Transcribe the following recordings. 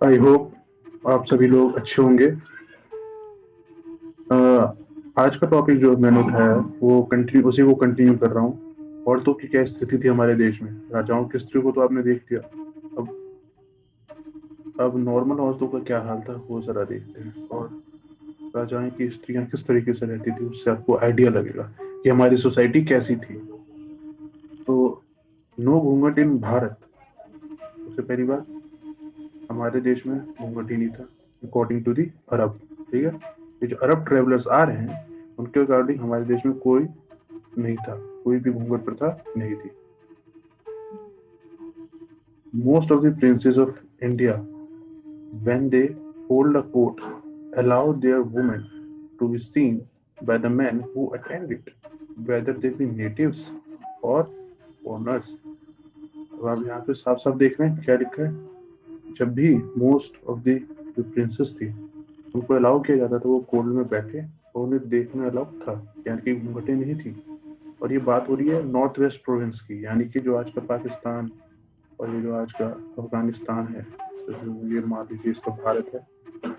I hope आप सभी लोग अच्छे होंगे। आज का टॉपिक जो मैंने उठाया वो कंटिन्यू उसी को कंटिन्यू कर रहा हूँ। औरतों की क्या स्थिति थी हमारे देश में, राजाओं की स्त्री को तो आपने देख लिया। अब अब नॉर्मल औरतों का क्या हाल था वो जरा देखते हैं, और राजाओं की स्त्रियां किस तरीके से रहती थी, उससे आपको आइडिया लगेगा कि हमारी सोसाइटी कैसी थी। तो नो घूंघट इन भारत। सबसे पहली बात, हमारे देश में घूंघट ही नहीं था अकॉर्डिंग टू दी अरब। ठीक है, ये जो अरब ट्रेवलर्स आ रहे हैं उनके अकॉर्डिंग हमारे देश में कोई नहीं था, कोई भी घूंघट प्रथा नहीं थी। Most of the princess of India when they hold a court allow their women to be seen by the men who attend it, whether they be natives or foreigners। अब आप यहाँ पे साफ साफ देख रहे हैं क्या लिखा है। जब भी मोस्ट ऑफ द जो प्रिंसेस थी उनको अलाउ किया जाता था वो कोर्ट में बैठे और उन्हें देखना अलाउ था, यानी कि घूंघटें नहीं थी। और ये बात हो रही है नॉर्थ वेस्ट प्रोविंस की, यानी कि जो आज का पाकिस्तान और ये जो आज का अफगानिस्तान है, तो ये मान लीजिए इसका भारत है,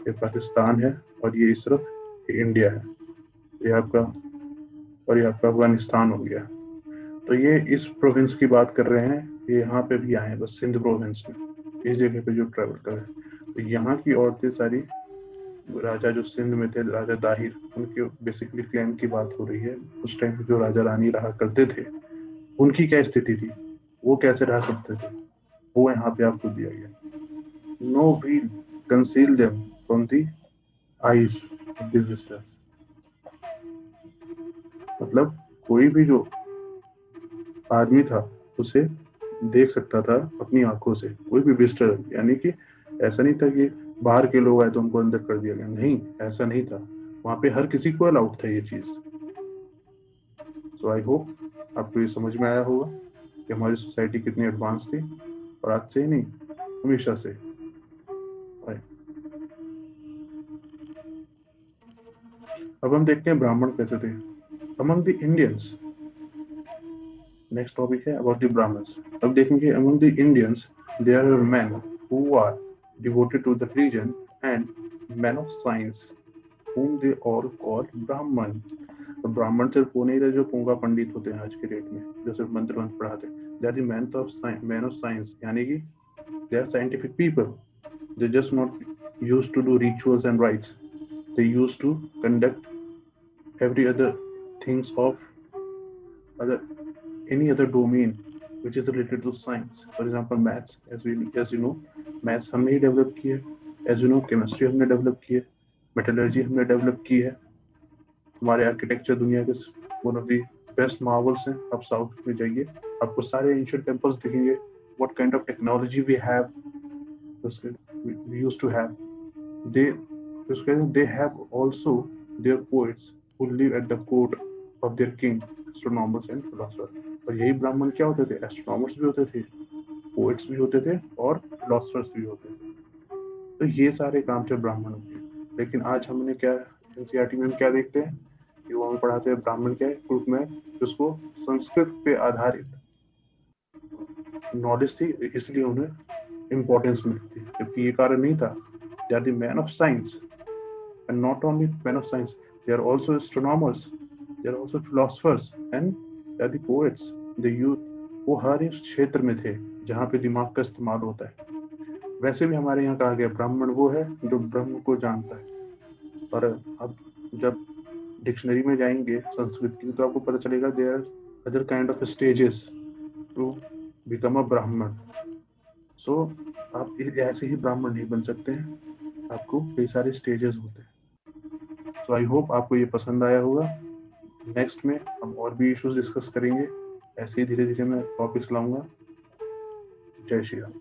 ये पाकिस्तान है, और ये इस तरफ ये इंडिया है, ये आपका, और ये आपका अफगानिस्तान हो गया। तो ये इस प्रोविंस की बात कर रहे हैं, ये यहाँ पे भी आए हैं बस सिंध प्रोविंस में, इस जगह पे जो ट्रेवल कर रहे हैं। तो यहाँ की औरतें सारी, राजा जो सिंध में थे राजा दाहिर, उनके बेसिकली क्लैन की बात हो रही है। उस टाइम पे जो राजा रानी रहा करते थे उनकी क्या स्थिति थी, वो कैसे रहा करते थे, वो यहाँ पे आपको दिया गया। No we'll conceal them from the eyes of the visitor. मतलब कोई भी जो आदमी था उसे देख सकता था अपनी आंखों से, कोई भी विजिटर, यानी कि ऐसा नहीं था कि बाहर के लोग आए तो उनको अंदर कर दिया गया, नहीं ऐसा नहीं था। वहां पे हर किसी को अलाउड था ये चीज। सो आई होप आपको ये समझ में आया होगा कि हमारी सोसाइटी कितनी एडवांस थी, और आज से ही नहीं, हमेशा से। अब हम देखते हैं ब्राह्मण कैसे थे among the Indians. Next topic है अबाउट द ब्राह्मण्स। अब देखेंगे among the Indians there are men who are devoted to the religion and men of science whom they all call ब्राह्मण। तो ब्राह्मण सिर्फ वो नहीं रहे जो पूंगा पंडित होते हैं आज के डेट में, जो सिर्फ मंत्र मंत्र पढ़ाते हैं। They are the men of science, यानी कि they are scientific people. They just not used to do rituals and rites, they used to conduct every other things of other any other domain which is related to science. For example maths, as you know, maths हमने ही develop की है। as you know, chemistry हमने develop की है, metallurgy हमने develop की है। हमारे आर्किटेक्चर दुनिया के one of the best marvels हैं। आप साउथ में जाइए, आपको सारे एंशिएंट टेम्पल्स दिखेंगे। What kind of technology we have, we used to have, they they have also their poets who live at the court of their king, astronomers and philosophers। और यही ब्राह्मण क्या होते थे, एस्ट्रोनॉमर्स भी होते थे, पोएट्स भी होते थे, और फिलोसफर्स भी होते थे। तो ये सारे काम थे ब्राह्मणों के। लेकिन आज हमने क्या, एनसीईआरटी में हम क्या देखते हैं कि वो हमें पढ़ाते हैं ब्राह्मण क्या है ग्रुप में, जिसको संस्कृत पे आधारित नॉलेज थी इसलिए उन्हें इम्पोर्टेंस मिलती थी, जबकि ये कारण नहीं था। They are the men of science, and not only men of science, they are also astronomers, they are also philosophers, and they are the poets। they use, वो हर एक क्षेत्र में थे जहाँ पे दिमाग का इस्तेमाल होता है। वैसे भी हमारे यहाँ कहा गया ब्राह्मण वो है जो ब्रह्म को जानता है। और अब जब डिक्शनरी में जाएंगे संस्कृत की तो आपको पता चलेगा there are other kind of stages to become a Brahmin. So आप ऐसे ही ब्राह्मण नहीं बन सकते हैं, आपको कई सारे स्टेजेस होते हैं। तो आई होप आपको ये पसंद आया होगा। नेक्स्ट में हम और भी इश्यूज डिस्कस करेंगे, ऐसे ही धीरे धीरे मैं टॉपिक्स लाऊंगा। जय श्री राम।